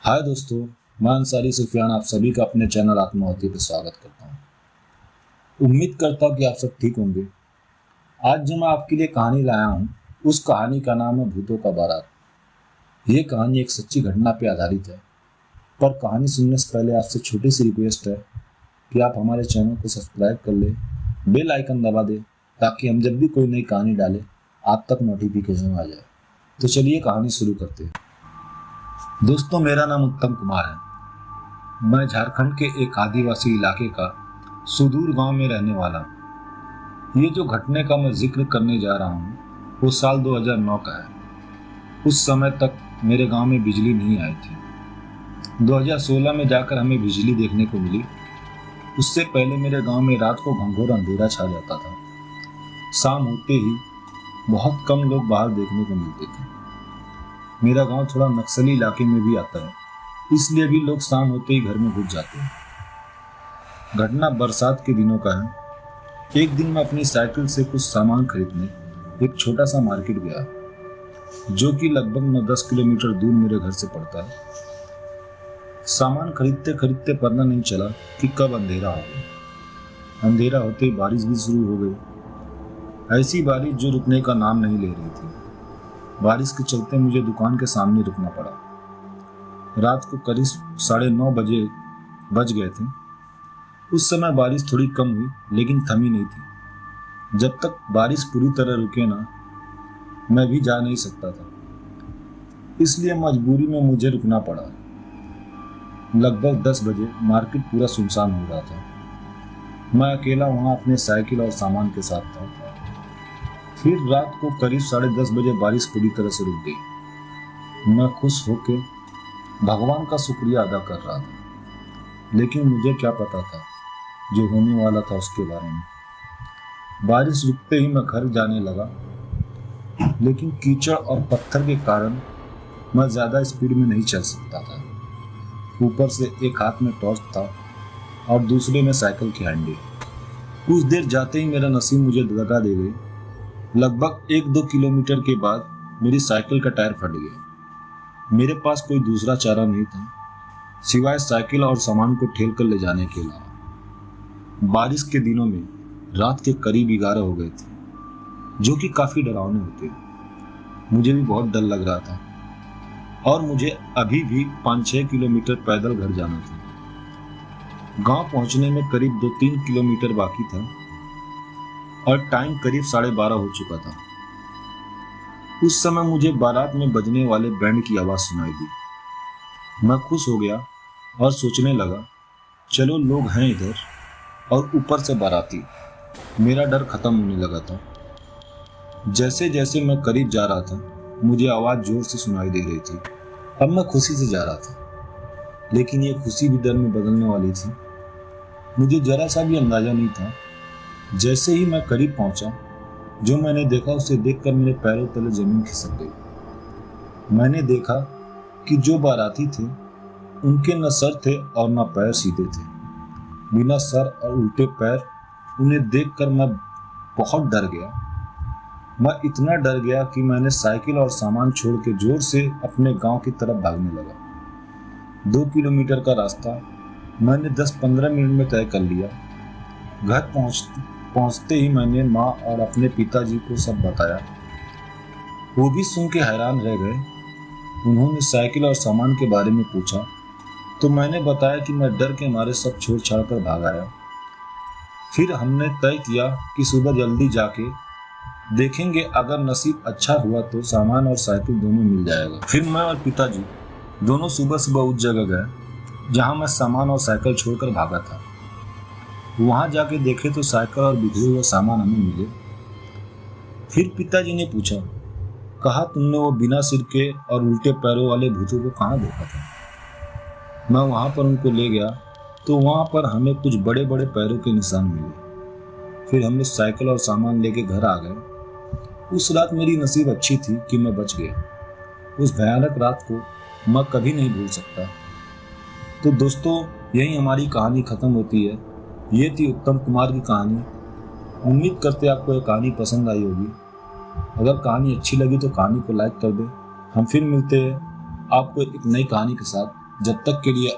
हाय दोस्तों, मैं अंसारी सुफियान आप सभी का अपने चैनल आत्माहुति पर स्वागत करता हूँ। उम्मीद करता हूँ कि आप सब ठीक होंगे। आज जो मैं आपके लिए कहानी लाया हूँ उस कहानी का नाम है भूतों का बारात। ये कहानी एक सच्ची घटना पर आधारित है, पर कहानी सुनने से पहले आपसे छोटी सी रिक्वेस्ट है कि आप हमारे चैनल को सब्सक्राइब कर ले, बेल आइकन दबा दे ताकि हम जब भी कोई नई कहानी डालें आप तक नोटिफिकेशन आ जाए। तो चलिए कहानी शुरू करते हैं। दोस्तों, मेरा नाम उत्तम कुमार है। मैं झारखंड के एक आदिवासी इलाके का सुदूर गांव में रहने वाला हूँ। ये जो घटने का मैं जिक्र करने जा रहा हूँ वो साल 2009 का है। उस समय तक मेरे गांव में बिजली नहीं आई थी। 2016 में जाकर हमें बिजली देखने को मिली। उससे पहले मेरे गांव में रात को घंघोर अंधेरा छा जाता था। शाम होते ही बहुत कम लोग बाहर देखने को मिलते थे। मेरा गांव थोड़ा नक्सली इलाके में भी आता है, इसलिए भी लोग शाम होते ही घर में घुस जाते हैं। घटना बरसात के दिनों का है। एक दिन मैं अपनी साइकिल से कुछ सामान खरीदने एक छोटा सा मार्केट गया, जो कि लगभग 9-10 किलोमीटर दूर मेरे घर से पड़ता है। सामान खरीदते खरीदते पता नहीं चला कि कब अंधेरा हो गया। अंधेरा होते ही बारिश भी शुरू हो गई। ऐसी बारिश जो रुकने का नाम नहीं ले रही थी। बारिश के चलते मुझे दुकान के सामने रुकना पड़ा। रात को करीब 9:30 बजे बज गए थे। उस समय बारिश थोड़ी कम हुई, लेकिन थमी नहीं थी। जब तक बारिश पूरी तरह रुके ना, मैं भी जा नहीं सकता था, इसलिए मजबूरी में मुझे रुकना पड़ा। लगभग 10 बजे मार्केट पूरा सुनसान हो रहा था। मैं अकेला वहां अपने साइकिल और सामान के साथ था। फिर रात को करीब 10:30 बजे बारिश पूरी तरह से रुक गई। मैं खुश होकर भगवान का शुक्रिया अदा कर रहा था, लेकिन मुझे क्या पता था जो होने वाला था उसके बारे में। बारिश रुकते ही मैं घर जाने लगा, लेकिन कीचड़ और पत्थर के कारण मैं ज्यादा स्पीड में नहीं चल सकता था। ऊपर से एक हाथ में टॉर्च था और दूसरे में साइकिल की हैंडल। कुछ देर जाते ही मेरा नसीब मुझे दगा दे गई। लगभग 1-2 किलोमीटर के बाद मेरी साइकिल का टायर फट गया। मेरे पास कोई दूसरा चारा नहीं था सिवाय साइकिल और सामान को ठेल कर ले जाने के अलावा। बारिश के दिनों में रात के करीब 11 हो गए थे, जो कि काफी डरावने होते हैं। मुझे भी बहुत डर लग रहा था और मुझे अभी भी 5-6 किलोमीटर पैदल घर जाना था। गांव पहुंचने में करीब 2-3 किलोमीटर बाकी था और टाइम करीब 12:30 हो चुका था। उस समय मुझे बारात में बजने वाले बैंड की आवाज सुनाई दी। मैं खुश हो गया और सोचने लगा, चलो लोग हैं इधर और ऊपर से बाराती। मेरा डर खत्म होने लगा था। जैसे जैसे मैं करीब जा रहा था, मुझे आवाज जोर से सुनाई दे रही थी। अब मैं खुशी से जा रहा था, लेकिन ये खुशी भी डर में बदलने वाली थी। मुझे जरा सा भी अंदाजा नहीं था। जैसे ही मैं करीब पहुंचा, जो मैंने देखा उसे देखकर मेरे पैरों तले जमीन खिसक गई। मैंने देखा कि जो बाराती थे उनके न सर थे और न पैर सीधे थे। बिना सर और उल्टे पैर, उन्हें देखकर मैं बहुत डर गया। मैं इतना डर गया कि मैंने साइकिल और सामान छोड़ के जोर से अपने गांव की तरफ भागने लगा। 2 किलोमीटर का रास्ता मैंने 10-15 मिनट में तय कर लिया। घर पहुंचते ही मैंने माँ और अपने पिताजी को सब बताया। वो भी सुन के हैरान रह गए। उन्होंने साइकिल और सामान के बारे में पूछा तो मैंने बताया कि मैं डर के मारे सब छोड़ छाड़ कर भाग आया। फिर हमने तय किया कि सुबह जल्दी जाके देखेंगे, अगर नसीब अच्छा हुआ तो सामान और साइकिल दोनों मिल जाएगा। फिर मैं और पिताजी दोनों सुबह सुबह उस जगह गए जहां मैं सामान और साइकिल छोड़कर भागा था। वहां जाके देखे तो साइकिल और बिखरे हुए सामान हमें मिले। फिर पिताजी ने पूछा, कहा तुमने वो बिना सिर के और उल्टे पैरों वाले भूतों को कहाँ देखा था? मैं वहां पर उनको ले गया तो वहां पर हमें कुछ बड़े बड़े पैरों के निशान मिले। फिर हम लोग साइकिल और सामान लेके घर आ गए। उस रात मेरी नसीब अच्छी थी कि मैं बच गया। उस भयानक रात को मैं कभी नहीं भूल सकता। तो दोस्तों, यही हमारी कहानी खत्म होती है। ये थी उत्तम कुमार की कहानी। उम्मीद करते आपको ये कहानी पसंद आई होगी। अगर कहानी अच्छी लगी तो कहानी को लाइक कर दें। हम फिर मिलते हैं आपको एक नई कहानी के साथ। जब तक के लिए